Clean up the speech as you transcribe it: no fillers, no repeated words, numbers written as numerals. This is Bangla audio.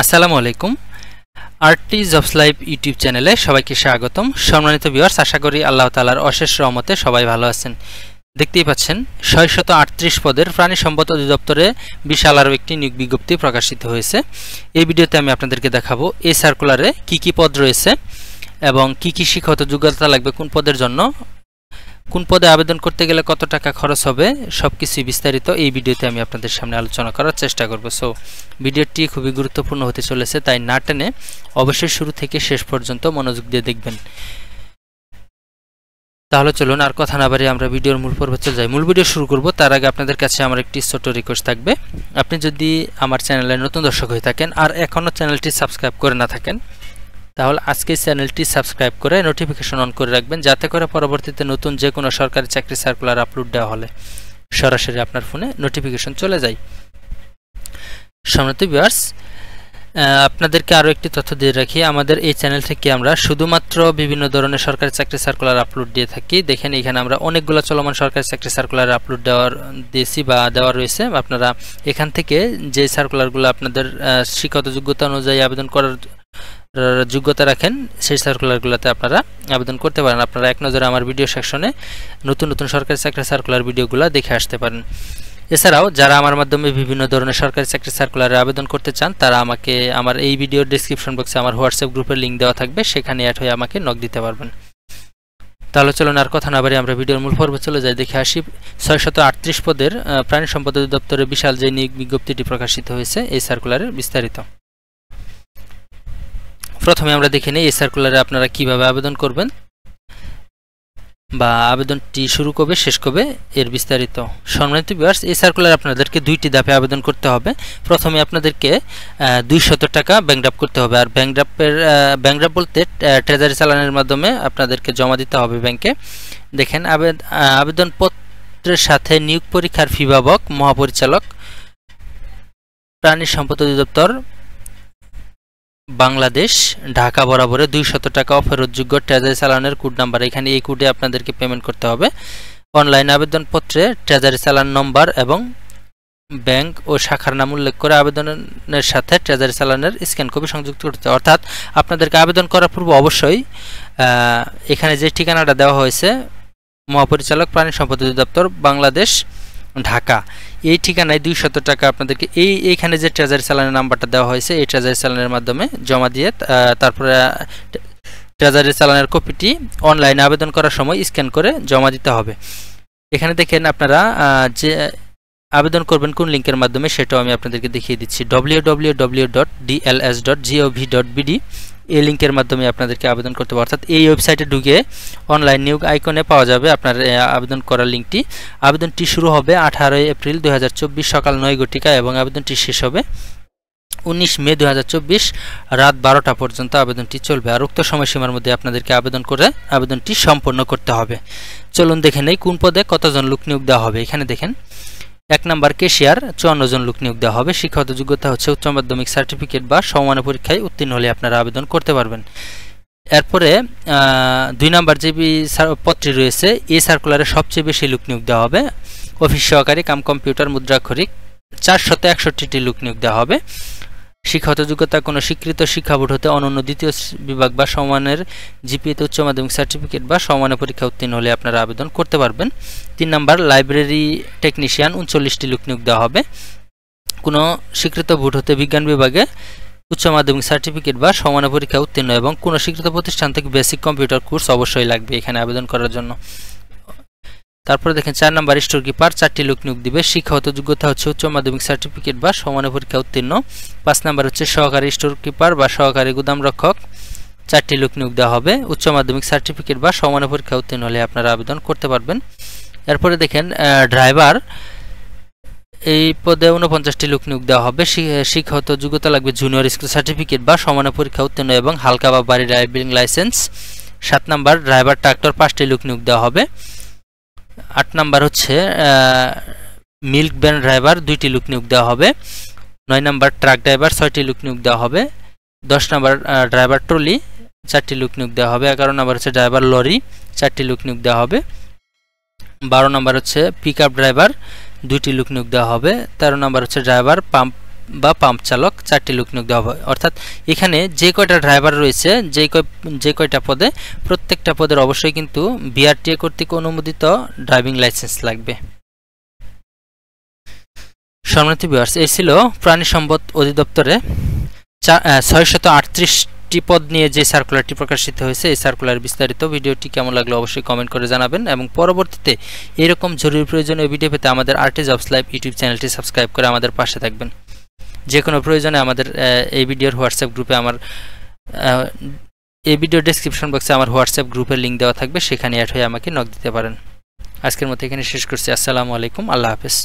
আসসালামু আলাইকুম। আরটি জবস লাইভ ইউটিউব চ্যানেলে সবাইকে স্বাগতম। সম্মানিত ভিউয়ার্স, আশা করি আল্লাহ তাআলার অশেষ রহমতে সবাই ভালো আছেন। দেখতেই পাচ্ছেন 638 পদের প্রাণী সম্পদ অধিদপ্তরে বিশাল আরও একটি নিয়োগ বিজ্ঞপ্তি প্রকাশিত হয়েছে। এই ভিডিওতে আমি আপনাদেরকে দেখাবো এই সার্কুলারে কি পদ রয়েছে এবং কি শিক্ষাগত যোগ্যতা লাগবে কোন পদের জন্য, কোন পদে আবেদন করতে গেলে কত টাকা খরচ হবে, সবকিছুই বিস্তারিত এই ভিডিওতে আমি আপনাদের সামনে আলোচনা করার চেষ্টা করব। সো ভিডিওটি খুবই গুরুত্বপূর্ণ হতে চলেছে, তাই না টেনে অবশ্যই শুরু থেকে শেষ পর্যন্ত মনোযোগ দিয়ে দেখবেন। তাহলে চলুন আর কথা না বাড়িয়ে আমরা ভিডিওর মূল পর্বে চলে যাই। মূল ভিডিও শুরু করব তার আগে আপনাদের কাছে আমার একটি ছোট রিকোয়েস্ট থাকবে। আপনি যদি আমার চ্যানেলে নতুন দর্শক হয়ে থাকেন আর এখনও চ্যানেলটি সাবস্ক্রাইব করে না থাকেন, তাহলে আজকে চ্যানেলটি সাবস্ক্রাইব করে নোটিফিকেশন অন করে রাখবেন, যাতে করে পরবর্তীতে নতুন যে কোনো সরকারি চাকরি সার্কুলার আপলোড দেওয়া হলে সরাসরি আপনার ফোনে নোটিফিকেশন চলে যায়। সম্মানিত ভিউয়ার্স, আপনাদেরকে আরও একটি তথ্য দিয়ে রাখি। আমাদের এই চ্যানেল থেকে আমরা শুধুমাত্র বিভিন্ন ধরনের সরকারি চাকরি সার্কুলার আপলোড দিয়ে থাকি। দেখেন এখানে আমরা অনেকগুলো চলমান সরকারি চাকরি সার্কুলার আপলোড দিয়েছি বা দেওয়া রয়েছে। আপনারা এখান থেকে যে সার্কুলারগুলো আপনাদের শিক্ষাগত যোগ্যতা অনুযায়ী আবেদন করার যোগ্যতা রাখেন, সেই সার্কুলারগুলোতে আপনারা আবেদন করতে পারেন। আপনারা এক নজরে আমার ভিডিও সেকশনে নতুন নতুন সরকারি চাকরি সার্কুলার ভিডিওগুলো দেখে আসতে পারেন। এছাড়াও যারা আমার মাধ্যমে বিভিন্ন ধরনের সরকারি চাকরি সার্কুলারে আবেদন করতে চান, তারা আমাকে আমার এই ভিডিওর ডেসক্রিপশন বক্সে আমার হোয়াটসঅ্যাপ গ্রুপের লিঙ্ক দেওয়া থাকবে, সেখানে অ্যাড হয়ে আমাকে নক দিতে পারবেন। তাহলে চলুন আর কথা না বাড়িয়ে আমরা ভিডিওর মূল পর্বে চলে যাই, দেখে আসি 638 পদের প্রাণী সম্পদ অধিদপ্তরে বিশাল যে নিয়োগ বিজ্ঞপ্তিটি প্রকাশিত হয়েছে এই সার্কুলারের বিস্তারিত। প্রথমে আমরা দেখে নিই এই সার্কুলারে আপনারা কিভাবে আবেদন করবেন বা আবেদনটি শুরু কবে শেষ কবে এর বিস্তারিত। সম্মানিত ভিউয়ার্স, এই সার্কুলার আপনাদেরকে দুইটি ধাপে আবেদন করতে হবে। প্রথমে আপনাদেরকে 200 টাকা ব্যাংক ড্রাফট করতে হবে। আর ব্যাংক ড্রাফট বলতে ট্রেজারি চালানের মাধ্যমে আপনাদেরকে জমা দিতে হবে ব্যাংকে। দেখেন আবেদনপত্রের সাথে নিয়োগ পরীক্ষার ফিভাবক মহাপরিচালক প্রাণী সম্পদ অধিদপ্তর বাংলাদেশ ঢাকা বরাবরে 200 টাকা অফেরতযোগ্য ট্রেজারি চালানের কোড নাম্বার, এখানে এই কোডে আপনাদেরকে পেমেন্ট করতে হবে। অনলাইন আবেদনপত্রে ট্রেজারি চালান নম্বর এবং ব্যাংক ও শাখার নাম উল্লেখ করে আবেদনের সাথে ট্রেজারি চালানের স্ক্যান কপি সংযুক্ত করতে হবে। অর্থাৎ আপনাদেরকে আবেদন করার পূর্বে অবশ্যই এখানে যে ঠিকানাটা দেওয়া হয়েছে মহাপরিচালক প্রাণী সম্পদ অধিদপ্তর বাংলাদেশ ঢাকা, এই ঠিকানায় 200 টাকা আপনাদেরকে এইখানে যে ট্রেজারি চালানের নাম্বারটা দেওয়া হয়েছে এই ট্রেজারি চালানের মাধ্যমে জমা দিয়ে তারপরে ট্রেজারি চালানের কপিটি অনলাইনে আবেদন করার সময় স্ক্যান করে জমা দিতে হবে। এখানে দেখেন আপনারা যে আবেদন করবেন কোন লিঙ্কের মাধ্যমে সেটাও আমি আপনাদেরকে দেখিয়ে দিচ্ছি। www.dls.gov.bd এই লিঙ্কের মাধ্যমে আপনাদেরকে আবেদন করতে হবে। অর্থাৎ এই ওয়েবসাইটে ঢুকে অনলাইন নিয়োগ আইকনে পাওয়া যাবে আপনার আবেদন করার লিঙ্কটি। আবেদনটি শুরু হবে 18 এপ্রিল 2024 সকাল 9 ঘটিকা এবং আবেদনটি শেষ হবে 19 মে 2024 রাত 12টা পর্যন্ত আবেদনটি চলবে। আর উক্ত সময়সীমার মধ্যে আপনাদেরকে আবেদন করে আবেদনটি সম্পন্ন করতে হবে। চলুন দেখে নেই কোন পদে কতজন লোক নিয়োগ দেওয়া হবে। এখানে দেখেন 1 নম্বর ক্যাশিয়ার 54 জন লোক নিয়োগ দেওয়া হবে। শিক্ষাগত যোগ্যতা হচ্ছে উচ্চ মাধ্যমিক সার্টিফিকেট বা সমমানের পরীক্ষায় উত্তীর্ণ হলে আপনারা আবেদন করতে পারবেন। এরপরে 2 নম্বর যে পদটি রয়েছে এই সার্কুলারে সবচেয়ে বেশি লোক নিয়োগ দেওয়া হবে। অফিস সহকারী কাম কম্পিউটার মুদ্রাক্ষরিক 461টি লোক নিয়োগ দেওয়া হবে। শিক্ষাগত যোগ্যতা কোনো স্বীকৃত শিক্ষা বোর্ড হতে অনন্য দ্বিতীয় বিভাগ বা সমমানের জিপিএতে উচ্চ মাধ্যমিক সার্টিফিকেট বা সমমানের পরীক্ষা উত্তীর্ণ হলে আপনারা আবেদন করতে পারবেন। 3 নম্বর লাইব্রেরি টেকনিশিয়ান 39টি লোক নিয়োগ দেওয়া হবে। কোনো স্বীকৃত বোর্ড হতে বিজ্ঞান বিভাগে উচ্চ মাধ্যমিক সার্টিফিকেট বা সমমানের পরীক্ষা উত্তীর্ণ এবং কোনো স্বীকৃত প্রতিষ্ঠান থেকে বেসিক কম্পিউটার কোর্স অবশ্যই লাগবে এখানে আবেদন করার জন্য। তারপরে দেখেন 4 নম্বর স্টোর কিপার 4টি লোক নিয়োগ দিবে। শিক্ষাগত যোগ্যতা হচ্ছে উচ্চ মাধ্যমিক সার্টিফিকেট বা সমমানের পরীক্ষা উত্তীর্ণ। 5 নম্বর হচ্ছে সহকারী স্টোর কিপার বা সহকারী গুদাম রক্ষক 4টি লোক নিয়োগ দেওয়া হবে। উচ্চ মাধ্যমিক সার্টিফিকেট বা সমমানের পরীক্ষা উত্তীর্ণ হলে আপনারা আবেদন করতে পারবেন। এরপরে দেখেন ড্রাইভার, এই পদে 49টি লোক নিয়োগ দেওয়া হবে। শিক্ষাগত যোগ্যতা লাগবে জুনিয়র স্কুল সার্টিফিকেট বা সমমানের পরীক্ষা উত্তীর্ণ এবং হালকা বা বাড়ি ড্রাইভিং লাইসেন্স। 7 নম্বর ড্রাইভার ট্রাক্টর 5টি লোক নিয়োগ দেওয়া হবে। 8 নম্বর হচ্ছে মিল্ক ভ্যান ড্রাইভার 2টি লোক নিয়োগ দেওয়া হবে। 9 নম্বর ট্রাক ড্রাইভার 6টি লোক নিয়োগ দেওয়া হবে। 10 নম্বর ড্রাইভার ট্রলি 4টি লোক নিয়োগ দেওয়া হবে। 11 নম্বর হচ্ছে ড্রাইভার লরি 4টি লোক নিয়োগ দেওয়া হবে। 12 নম্বর হচ্ছে পিকআপ ড্রাইভার 2টি লোক নিয়োগ দেওয়া হবে। 13 নম্বর হচ্ছে ড্রাইভার পাম্প বা পাম্প চালক 4টি লোক নিয়োগ দেওয়া হবে। অর্থাৎ এখানে যে কয়টা ড্রাইভার রয়েছে যে কয়টা পদে প্রত্যেকটা পদের অবশ্যই কিন্তু বিআরটিএ কর্তৃক অনুমোদিত ড্রাইভিং লাইসেন্স লাগবে। সম্মানিত ভিউয়ার্স, এই ছিল প্রাণী সম্পদ অধিদপ্তরে 638টি পদ নিয়ে যে সার্কুলারটি প্রকাশিত হয়েছে। এই সার্কুলার বিস্তারিত ভিডিওটি কেমন লাগলো অবশ্যই কমেন্ট করে জানাবেন এবং পরবর্তীতে এরকম জরুরি প্রয়োজনীয় ভিডিও পেতে আমাদের আরটি জবস লাইভ ইউটিউব চ্যানেলটি সাবস্ক্রাইব করে আমাদের পাশে থাকবেন। যে কোনো প্রয়োজনে আমাদের এই ভিডিওর হোয়াটসঅ্যাপ গ্রুপে এই ভিডিও ডেসক্রিপশন বক্সে আমার হোয়াটসঅ্যাপ গ্রুপের লিঙ্ক দেওয়া থাকবে, সেখানে অ্যাড হয়ে আমাকে নক দিতে পারেন। আজকের মতো এখানে শেষ করছি। আসসালামু আলাইকুম, আল্লাহ হাফেজ।